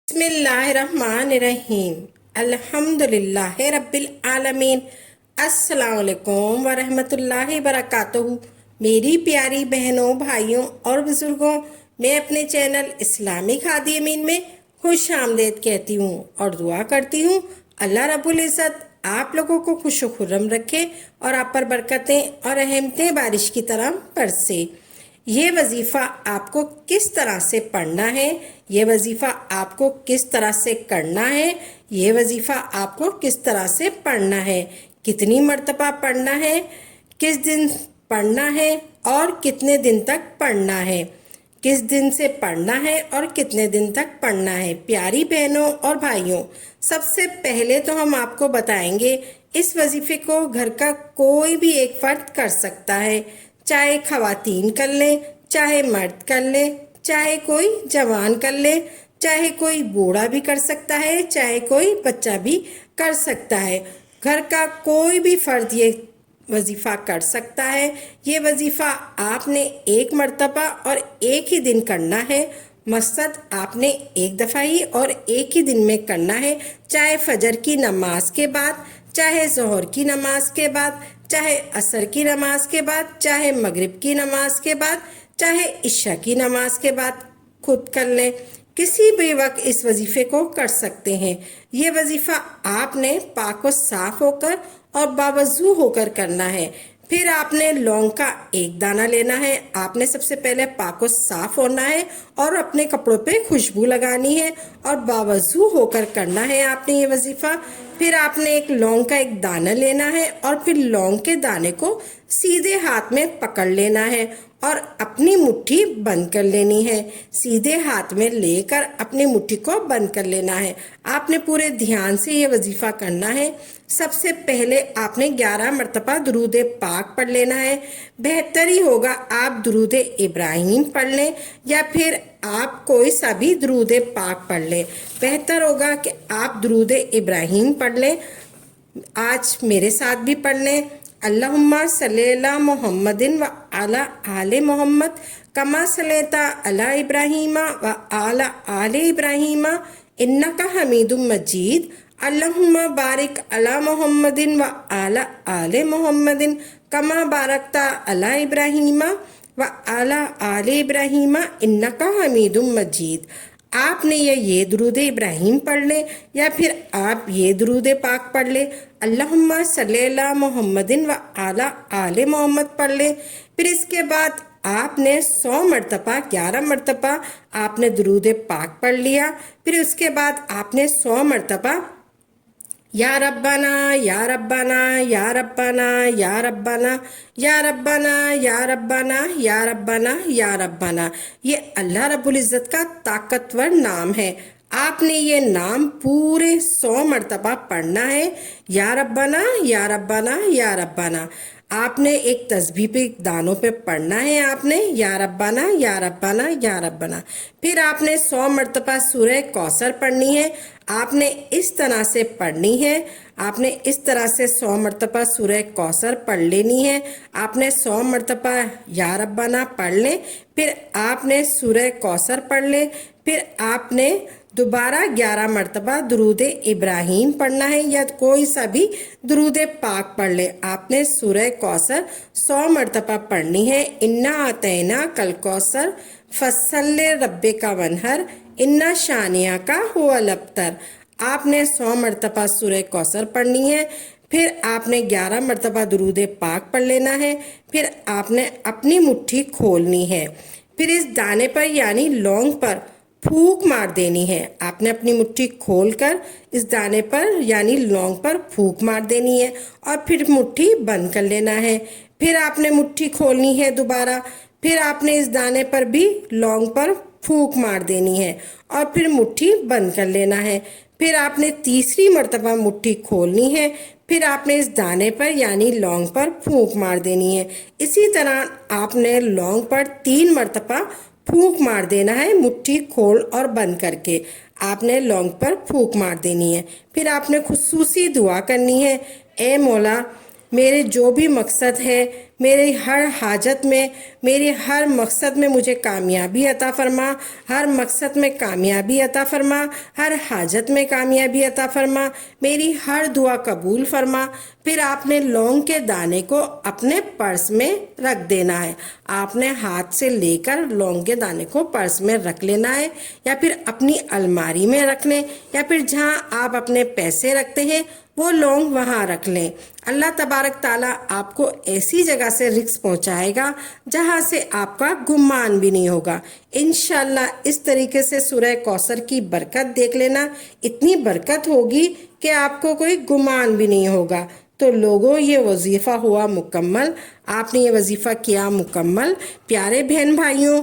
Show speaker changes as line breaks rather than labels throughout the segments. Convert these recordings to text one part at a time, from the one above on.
بسم اللہ الرحمن الرحیم الحمدللہ رب العالمین۔ السلام علیکم ورحمۃ اللہ وبرکاتہ۔ میری پیاری بہنوں، بھائیوں اور بزرگوں، میں اپنے چینل اسلامی ہادی امین میں خوش آمدید کہتی ہوں اور دعا کرتی ہوں اللہ رب العزت آپ لوگوں کو خوش و خرم رکھے اور آپ پر برکتیں اور رحمتیں بارش کی طرح برسے۔ یہ وظیفہ آپ کو کس طرح سے پڑھنا ہے، یہ وظیفہ آپ کو کس طرح سے کرنا ہے، یہ وظیفہ آپ کو کس طرح سے پڑھنا ہے، کتنی مرتبہ پڑھنا ہے، کس دن پڑھنا ہے اور کتنے دن تک پڑھنا ہے، کس دن سے پڑھنا ہے اور کتنے دن تک پڑھنا ہے۔ پیاری بہنوں اور بھائیوں، سب سے پہلے تو ہم آپ کو بتائیں گے اس وظیفے کو گھر کا کوئی بھی ایک فرد کر سکتا ہے، چاہے خواتین کر لیں، چاہے مرد کر لیں، چاہے کوئی جوان کر لے، چاہے کوئی بوڑھا بھی کر سکتا ہے، چاہے کوئی بچہ بھی کر سکتا ہے۔ گھر کا کوئی بھی فرد یہ وظیفہ کر سکتا ہے۔ یہ وظیفہ آپ نے ایک مرتبہ اور ایک ہی دن کرنا ہے۔ مقصد آپ نے ایک دفعہ ہی اور ایک ہی دن میں کرنا ہے، چاہے فجر کی نماز کے بعد، چاہے ظہر کی نماز کے بعد، چاہے عصر کی نماز کے بعد، چاہے مغرب کی نماز کے بعد، چاہے عشاء کی نماز کے بعد خود کر لیں۔ کسی بھی وقت اس وظیفے کو کر سکتے ہیں۔ یہ وظیفہ آپ نے پاک و صاف ہو کر اور باوضو ہو کر کرنا ہے۔ پھر آپ نے لونگ کا ایک دانہ لینا ہے۔ آپ نے سب سے پہلے پاک و صاف ہونا ہے اور اپنے کپڑوں پہ خوشبو لگانی ہے اور باوضو ہو کر کرنا ہے آپ نے یہ وظیفہ۔ پھر آپ نے ایک لونگ کا ایک دانہ لینا ہے اور پھر لونگ کے دانے کو سیدھے ہاتھ میں پکڑ لینا ہے اور اپنی مٹھی بند کر لینی ہے۔ سیدھے ہاتھ میں لے کر اپنی مٹھی کو بند کر لینا ہے۔ آپ نے پورے دھیان سے یہ وظیفہ کرنا ہے۔ سب سے پہلے آپ نے 11 مرتبہ درود پاک پڑھ لینا ہے۔ بہتر ہی ہوگا آپ درود ابراہیم پڑھ لیں یا پھر آپ کوئی سا بھی درود پاک پڑھ لیں۔ بہتر ہوگا کہ آپ درود ابراہیم پڑھ لیں۔ آج میرے ساتھ بھی پڑھ لیں۔ اللہم صلی علی محمد و علی آل محمد کما صلیت علی ابراہیم و علی آل ابراہیم انک حمید مجید۔ اللہم بارک علی محمد و علی آل محمد کما بارکت علی ابراہیم و علی آل ابراہیم انک حمید مجید۔ آپ نے یہ درود ابراہیم پڑھ لیں یا پھر آپ یہ درود پاک پڑھ لیں۔ اللہم صلی علی محمد و علی آل محمد پڑھ لیں۔ پھر اس کے بعد آپ نے 100 مرتبہ 11 مرتبہ آپ نے درود پاک پڑھ لیا۔ پھر اس کے بعد آپ نے 100 مرتبہ یا ربنا یا ربنا یا ربنا یا ربنا یا ربنا یا ربنا یا ربنا یا ربنا، یہ اللہ رب العزت کا طاقتور نام ہے۔ آپ نے یہ نام پورے 100 مرتبہ پڑھنا ہے۔ یا ربنا یا ربنا یا ربنا، آپ نے ایک تسبیح پہ دانوں پہ پڑھنا ہے۔ آپ نے یا ربنا یا ربنا یا ربنا۔ پھر آپ نے 100 مرتبہ سورہ کوثر پڑھنی ہے۔ آپ نے اس طرح سے پڑھنی ہے، آپ نے اس طرح سے 100 مرتبہ سورہ کوثر پڑھ لینی ہے۔ آپ نے 100 مرتبہ یا ربنا پڑھ لیں، پھر آپ نے سورہ کوثر پڑھ لیں، پھر آپ نے دوبارہ 11 مرتبہ درود ابراہیم پڑھنا ہے یا کوئی سا بھی درود پاک پڑھ لیں۔ آپ نے سورہ کوثر 100 مرتبہ پڑھنی ہے۔ انا اعطیناک کل کوثر فصلی ربک وانحر ان شانئک هو الابتر۔ آپ نے 100 مرتبہ سورہ کوثر پڑھنی ہے۔ پھر آپ نے 11 مرتبہ درود پاک پڑھ لینا ہے۔ پھر آپ نے اپنی مٹھی کھولنی ہے، پھر اس دانے پر یعنی لونگ پر پھونک مار دینی ہے۔ آپ نے اپنی مٹھی کھول کر اس دانے پر یعنی لونگ پر پھونک مار دینی ہے اور پھر مٹھی بند کر لینا ہے۔ پھر آپ نے مٹھی کھولنی ہے دوبارہ، پھر آپ نے اس دانے پر بھی لونگ پر پھونک مار دینی ہے اور پھر مٹھی بند کر لینا ہے۔ پھر آپ نے تیسری مرتبہ مٹھی کھولنی ہے، پھر آپ نے اس دانے پر یعنی لونگ پر پھونک مار دینی ہے۔ اسی طرح آپ نے لونگ پر 3 مرتبہ پھونک مار دینا ہے، مٹھی کھول اور بند کر کے آپ نے لونگ پر پھونک مار دینی ہے۔ پھر آپ نے خصوصی دعا کرنی ہے، اے مولا میرے جو بھی مقصد ہے، میری ہر حاجت میں، میری ہر مقصد میں مجھے کامیابی عطا فرما، ہر مقصد میں کامیابی عطا فرما، ہر حاجت میں کامیابی عطا فرما، میری ہر دعا قبول فرما۔ پھر آپ نے لونگ کے دانے کو اپنے پرس میں رکھ دینا ہے۔ آپ نے ہاتھ سے لے کر لونگ کے دانے کو پرس میں رکھ لینا ہے، یا پھر اپنی الماری میں رکھ لیں، یا پھر جہاں آپ اپنے پیسے رکھتے ہیں وہ لونگ وہاں رکھ لیں۔ اللہ تبارک تعالیٰ آپ کو ایسی جگہ سے رزق پہنچائے گا جہاں سے آپ کا گمان بھی نہیں ہوگا۔ انشاءاللہ اس طریقے سے سورہ کوثر کی برکت دیکھ لینا، اتنی برکت ہوگی کہ آپ کو کوئی گمان بھی نہیں ہوگا۔ تو لوگوں، یہ وظیفہ ہوا مکمل، آپ نے یہ وظیفہ کیا مکمل۔ پیارے بہن بھائیوں،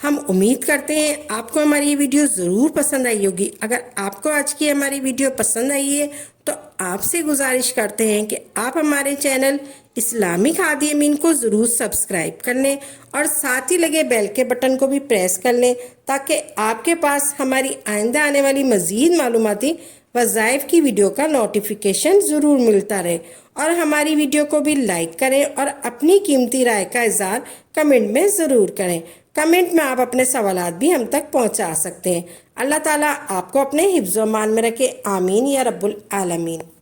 ہم امید کرتے ہیں آپ کو ہماری یہ ویڈیو ضرور پسند آئی ہوگی۔ اگر آپ کو آج کی ہماری ویڈیو پسند آئی ہے تو آپ سے گزارش کرتے ہیں کہ آپ ہمارے چینل اسلامک ہادی امین کو ضرور سبسکرائب کر لیں اور ساتھ ہی لگے بیل کے بٹن کو بھی پریس کر لیں، تاکہ آپ کے پاس ہماری آئندہ آنے والی مزید معلوماتی وظائف کی ویڈیو کا نوٹیفیکیشن ضرور ملتا رہے۔ اور ہماری ویڈیو کو بھی لائک کریں اور اپنی قیمتی رائے کا اظہار کمنٹ میں ضرور کریں۔ کمنٹ میں آپ اپنے سوالات بھی ہم تک پہنچا سکتے ہیں۔ اللہ تعالیٰ آپ کو اپنے حفظ و امان میں رکھے، آمین یا رب العالمین۔